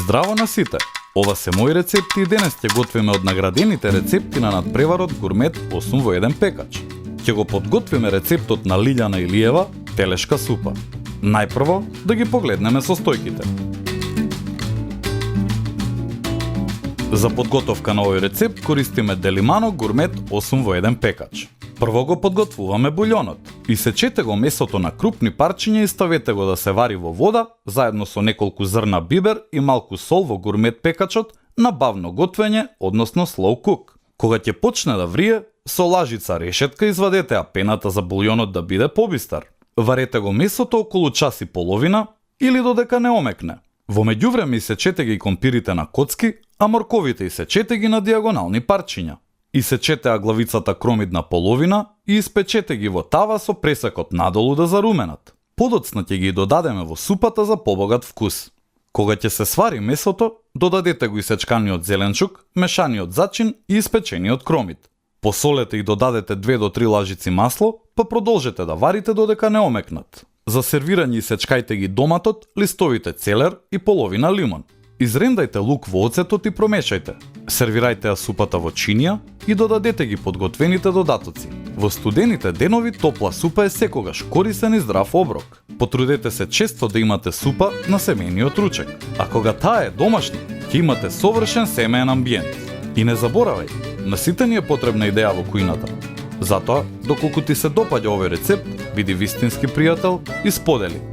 Здраво на сите! Ова се мои рецепти и денес ќе готвиме од наградените рецепти на надпреварот Гурмет 8 во 1 пекач. Ќе го подготвиме рецептот на Лиљана Илиева телешка супа. Најпрво да ги погледнеме состојките. За подготовка на овој рецепт користиме Делимано Гурмет 8 во 1 пекач. Прво го подготвуваме буљонот. Исечете го месото на крупни парчиња и ставете го да се вари во вода, заедно со неколку зрна бибер и малку сол во гурмет пекачот на бавно готвење, односно slow cook. Кога ќе почне да врие, со лажица решетка извадете ја пената за буљонот да биде побистар. Варете го месото околу час и половина или додека не омекне. Во меѓувреме исечете ги компирите на коцки, а морковите исечете ги на диагонални парчиња. Исечете ја главицата кромид на половина и испечете ги во тава со пресекот надолу да заруменат. Подоцна ќе ги додадеме во супата за побогат вкус. Кога ќе се свари месото, додадете го исечканиот зеленчук, мешаниот зачин и испечениот кромид. Посолете и додадете 2 до 3 лажици масло, па продолжете да варите додека не омекнат. За сервирање исечкајте ги доматот, листовите целер и половина лимон. Изрендајте лук во оцетот и промешајте. Сервирајте ја супата во чинија и додадете ги подготвените додатоци. Во студените денови топла супа е секогаш корисен и здрав оброк. Потрудете се често да имате супа на семејниот ручек. А кога таа е домашна, ќе имате совршен семеен амбиент. И не заборавај, на сите ни е потребна идеја во кујната. Затоа, доколку ти се допаѓа овој рецепт, биди вистински пријател и сподели.